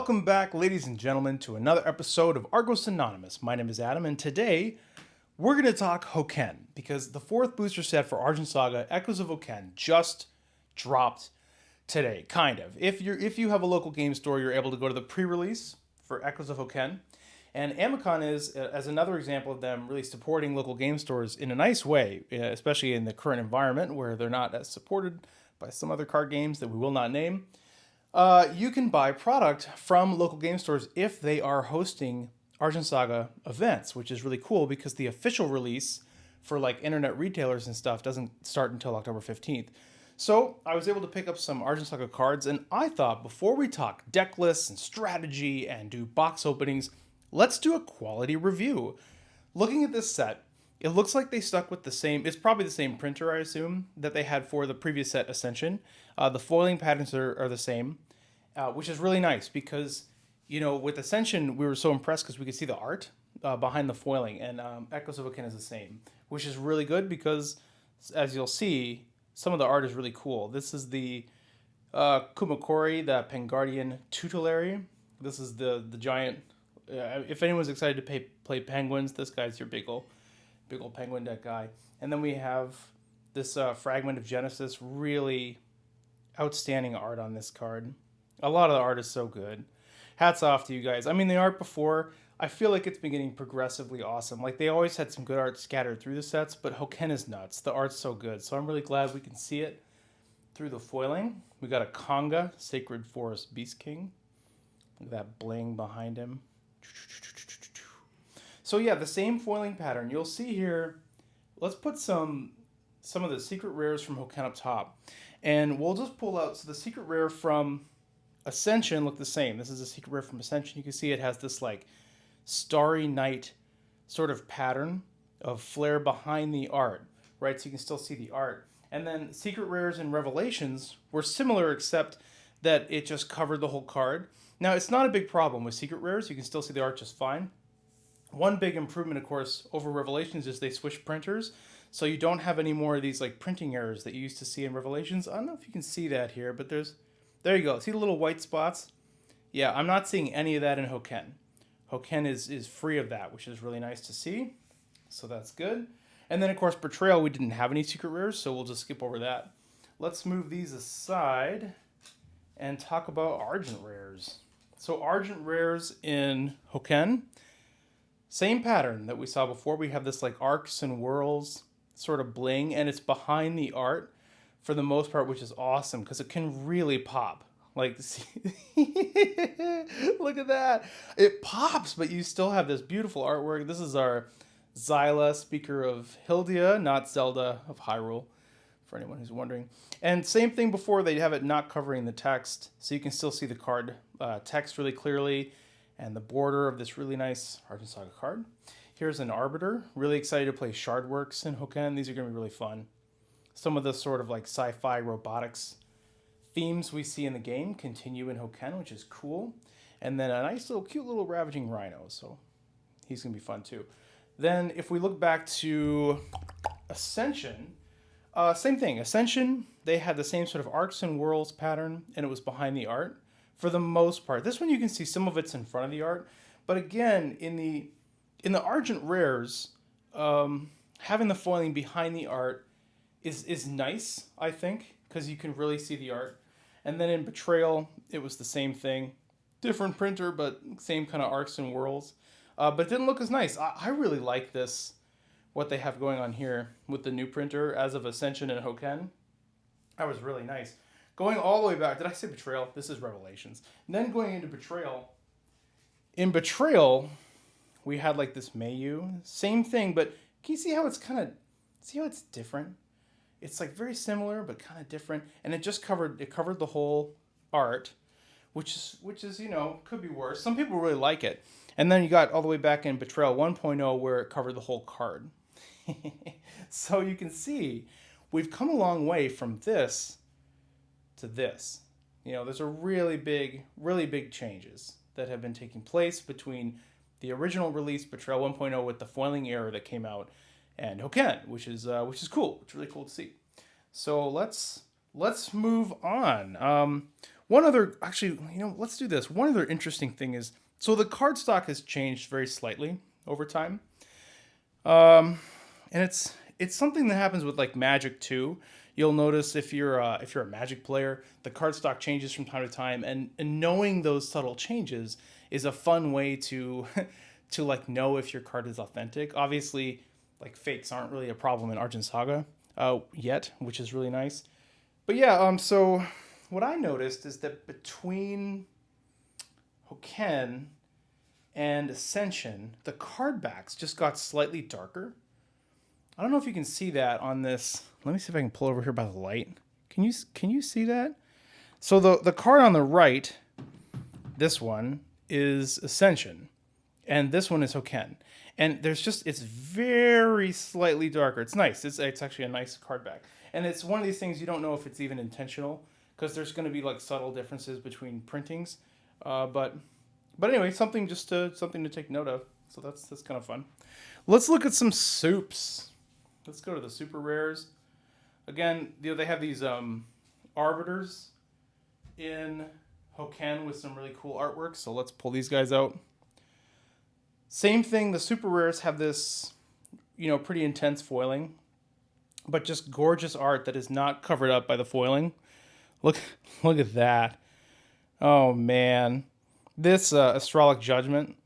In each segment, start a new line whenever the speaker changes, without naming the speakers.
Welcome back, ladies and gentlemen, to another episode of Argos Anonymous. My name is Adam, and today we're going to talk Hokken, because the fourth booster set for Argent Saga, Echoes of Hokken, just dropped today, kind of. If you have a local game store, you're able to go to the pre-release for Echoes of Hokken. And Amicon is, as another example of them really supporting local game stores in a nice way, especially in the current environment where they're not as supported by some other card games that we will not name. You can buy product from local game stores if they are hosting Argent Saga events, which is really cool because the official release for like internet retailers and stuff doesn't start until October 15th. So I was able to pick up some Argent Saga cards, and I thought before we talk deck lists and strategy and do box openings, let's do a quality review. Looking at this set, it looks like they stuck with the same, it's probably the same printer, I assume, that they had for the previous set, Ascension. The foiling patterns are the same, which is really nice because, you know, with Ascension, we were so impressed because we could see the art behind the foiling, and Echoes of Hokken is the same, which is really good because, as you'll see, some of the art is really cool. This is the Kumakori, the Penguardian Tutelary. This is the giant. If anyone's excited to play penguins, this guy's your big old penguin deck guy. And then we have this Fragment of Genesis. Really outstanding art on this card. A lot of the art is so good. Hats off to you guys. I mean, the art before, I feel like it's been getting progressively awesome. Like, they always had some good art scattered through the sets, but Hokken is nuts. The art's so good. So I'm really glad we can see it through the foiling. We got a Conga, Sacred Forest Beast King. Look at that bling behind him. So yeah, the same foiling pattern. You'll see here, let's put some of the secret rares from Hokken up top. And we'll just pull out, so the secret rare from Ascension look the same. This is a secret rare from Ascension. You can see it has this like starry night sort of pattern of flare behind the art, right? So you can still see the art. And then secret rares and Revelations were similar, except that it just covered the whole card. Now, it's not a big problem with secret rares. You can still see the art just fine. One big improvement, of course, over Revelations is they switched printers. So you don't have any more of these like printing errors that you used to see in Revelations. I don't know if you can see that here, but there you go. See the little white spots? Yeah, I'm not seeing any of that in Hokken. Hokken is free of that, which is really nice to see. So that's good. And then, of course, Betrayal, we didn't have any secret rares, so we'll just skip over that. Let's move these aside and talk about Argent rares. So Argent rares in Hokken, same pattern that we saw before. We have this like arcs and whirls sort of bling, and it's behind the art for the most part, which is awesome because it can really pop. Like, look at that. It pops, but you still have this beautiful artwork. This is our Xyla, Speaker of Hildia, not Zelda of Hyrule, for anyone who's wondering. And same thing before, they have it not covering the text, so you can still see the card text really clearly and the border of this really nice Argent Saga card. Here's an Arbiter. Really excited to play Shardworks in Hokken. These are going to be really fun. Some of the sort of like sci-fi robotics themes we see in the game continue in Hokken, which is cool. And then a nice little cute little Ravaging Rhino, so he's going to be fun too. Then if we look back to Ascension, same thing. Ascension, they had the same sort of arcs and whirls pattern, and it was behind the art for the most part. This one you can see some of it's in front of the art, but again, in the Argent rares, having the foiling behind the art is nice, I think, because you can really see the art. And then in Betrayal, it was the same thing. Different printer, but same kind of arcs and whirls. But it didn't look as nice. I really like this, what they have going on here with the new printer as of Ascension and Hokken. That was really nice. Going all the way back, did I say Betrayal? This is Revelations. And then going into Betrayal. In Betrayal, we had like this Mayu. Same thing, but can you see how it's different? It's like very similar, but kind of different. And it just covered the whole art, which is, you know, could be worse. Some people really like it. And then you got all the way back in Betrayal 1.0 where it covered the whole card. So you can see we've come a long way from this to this. You know, there's a really big changes that have been taking place between the original release Betrayal 1.0 with the foiling error that came out and Hokken, which is cool. It's really cool to see. So let's move on. One other, actually, let's do this. One other interesting thing is, so the cardstock has changed very slightly over time, and it's something that happens with like Magic too. You'll notice if you're a Magic player, the cardstock changes from time to time, and knowing those subtle changes is a fun way to to like know if your card is authentic. Obviously, like fakes aren't really a problem in Argent Saga yet, which is really nice. But yeah, so what I noticed is that between Hokken and Ascension, the card backs just got slightly darker. I don't know if you can see that on this. Let me see if I can pull over here by the light. Can you see that? So the card on the right, this one is Ascension, and this one is Hokken. And it's very slightly darker. It's nice. It's actually a nice card back. And it's one of these things you don't know if it's even intentional because there's going to be like subtle differences between printings. But anyway, something to take note of. So that's kind of fun. Let's look at some soups. Let's go to the super rares. Again, they have these arbiters in Hokken with some really cool artwork. So let's pull these guys out. Same thing, the super rares have this, pretty intense foiling, but just gorgeous art that is not covered up by the foiling. Look at that. Oh man. This Astralic Judgment.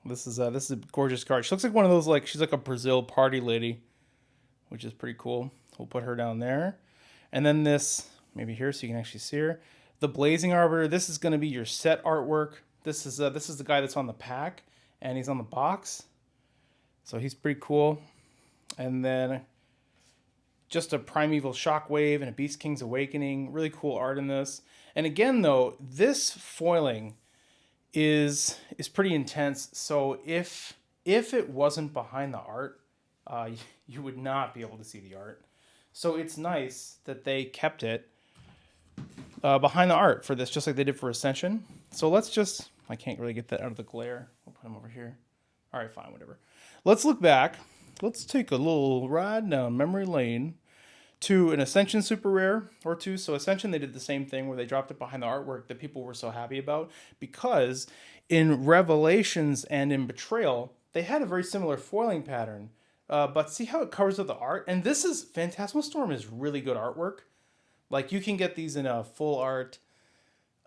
This is a gorgeous card. She looks like one of those, like she's like a Brazil party lady, which is pretty cool. We'll put her down there. And then this, maybe here so you can actually see her. The Blazing Arbiter. This is going to be your set artwork. This is the guy that's on the pack, and he's on the box. So he's pretty cool. And then just a Primeval Shockwave and a Beast King's Awakening. Really cool art in this. And again, though, this foiling is pretty intense. So if it wasn't behind the art, you would not be able to see the art. So it's nice that they kept it behind the art for this, just like they did for Ascension. So I can't really get that out of the glare. I'll put them over here. All right, fine, whatever. Let's look back. Let's take a little ride down memory lane to an Ascension super rare or two. So Ascension, they did the same thing where they dropped it behind the artwork that people were so happy about, because in Revelations and in Betrayal, they had a very similar foiling pattern. But see how it covers up the art? And this is, Phantasmal Storm is really good artwork. Like you can get these in a full art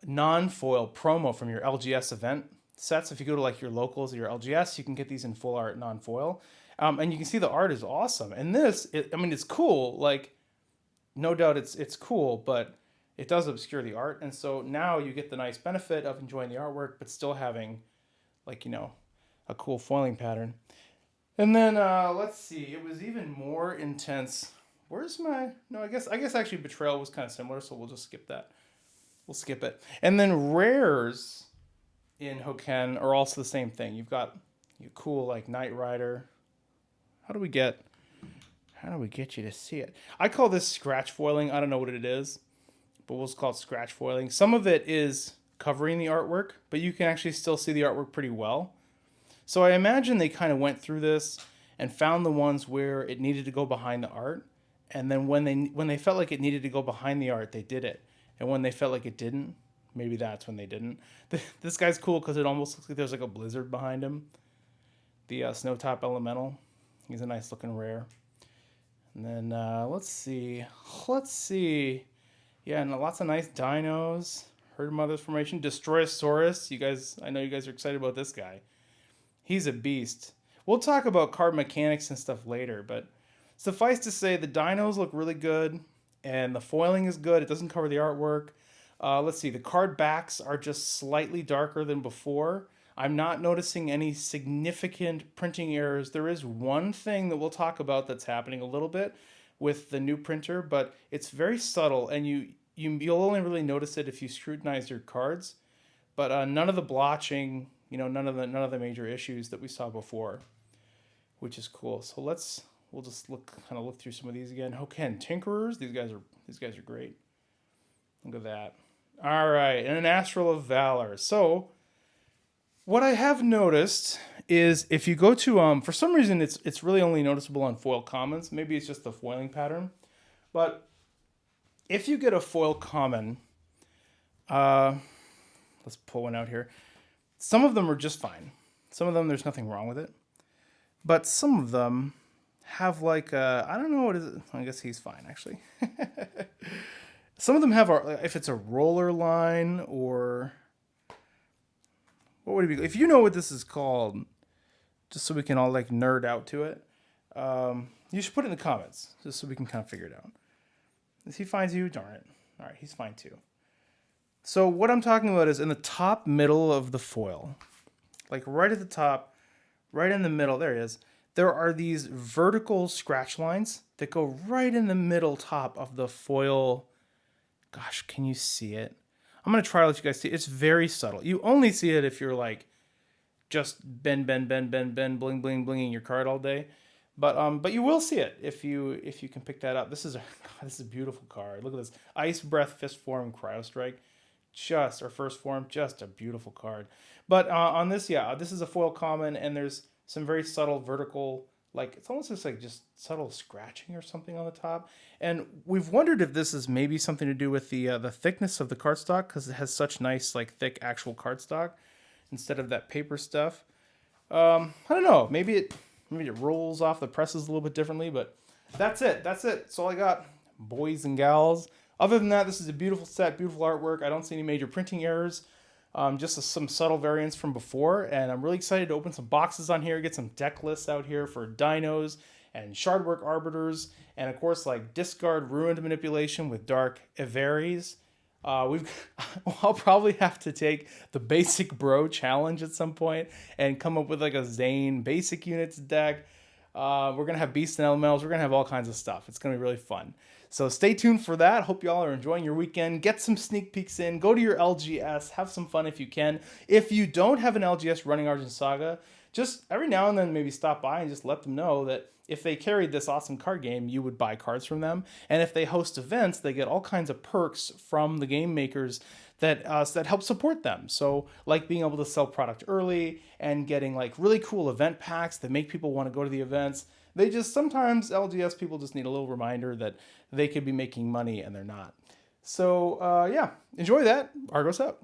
non-foil promo from your LGS event sets. If you go to like your locals or your LGS, you can get these in full art non-foil. And you can see the art is awesome. And it's cool. Like, no doubt it's cool, but it does obscure the art. And so now you get the nice benefit of enjoying the artwork, but still having like, a cool foiling pattern. And then let's see, it was even more intense. I guess actually Betrayal was kind of similar, so we'll just skip that. We'll skip it. And then rares in Hokken are also the same thing. You've got cool like Knight Rider. How do we get you to see it? I call this scratch foiling. I don't know what it is, but we'll just call it scratch foiling. Some of it is covering the artwork, but you can actually still see the artwork pretty well. So I imagine they kind of went through this and found the ones where it needed to go behind the art. And then when they felt like it needed to go behind the art, they did it. And when they felt like it didn't, maybe that's when they didn't. This guy's cool because it almost looks like there's like a blizzard behind him. The Snowtop Elemental. He's a nice looking rare. And then let's see. Yeah, and lots of nice dinos. Herd Mother's Formation. Destroyosaurus. I know you guys are excited about this guy. He's a beast. We'll talk about card mechanics and stuff later, but suffice to say the dinos look really good and the foiling is good. It doesn't cover the artwork. Let's see. The card backs are just slightly darker than before. I'm not noticing any significant printing errors. There is one thing that we'll talk about that's happening a little bit with the new printer, but it's very subtle, and you'll only really notice it if you scrutinize your cards. But none of the blotching, none of the major issues that we saw before, which is cool. So we'll just look through some of these again. Hokken Tinkerers, these guys are great. Look at that. All right, and an Astral of Valor. So what I have noticed is if you go to for some reason it's really only noticeable on foil commons. Maybe it's just the foiling pattern, but if you get a foil common Uh, let's pull one out here. Some of them are just fine. Some of them, there's nothing wrong with it. But some of them have like I don't know what is it. I guess he's fine actually. Some of them have if it's a roller line or what would it be? If you know what this is called, just so we can all like nerd out to it, you should put it in the comments just so we can kind of figure it out. If he finds you, darn it. All right, he's fine too. So what I'm talking about is in the top middle of the foil, like right at the top, right in the middle. There it is. There are these vertical scratch lines that go right in the middle top of the foil. Gosh, can you see it? I'm going to try to let you guys see it. It's very subtle. You only see it if you're like just bend, bling, blinging your card all day. But you will see it if you can pick that up. This is a beautiful card. Look at this. Ice Breath, Fist Form, Cryo Strike. Just our first form, just a beautiful card. But on this, yeah, this is a foil common, and there's some very subtle vertical, like it's almost just like just subtle scratching or something on the top. And we've wondered if this is maybe something to do with the thickness of the cardstock, because it has such nice like thick actual cardstock instead of that paper stuff. I don't know. Maybe it rolls off the presses a little bit differently, but that's it. That's all I got, boys and gals. Other than that, this is a beautiful set, beautiful artwork. I don't see any major printing errors. Just some subtle variants from before, and I'm really excited to open some boxes on here, get some deck lists out here for dinos and shardwork arbiters, and of course like discard ruined manipulation with dark Everes. I'll probably have to take the basic bro challenge at some point and come up with like a Zane basic units deck. We're gonna have beasts and elementals. We're gonna have all kinds of stuff. It's gonna be really fun. So stay tuned for that. Hope y'all are enjoying your weekend. Get some sneak peeks in. Go to your LGS. Have some fun if you can. If you don't have an LGS running Argent Saga, just every now and then maybe stop by and just let them know that if they carried this awesome card game, you would buy cards from them. And if they host events, they get all kinds of perks from the game makers that help support them. So like being able to sell product early and getting like really cool event packs that make people want to go to the events. They just sometimes LGS people just need a little reminder that they could be making money and they're not. So yeah, enjoy that. Argos out.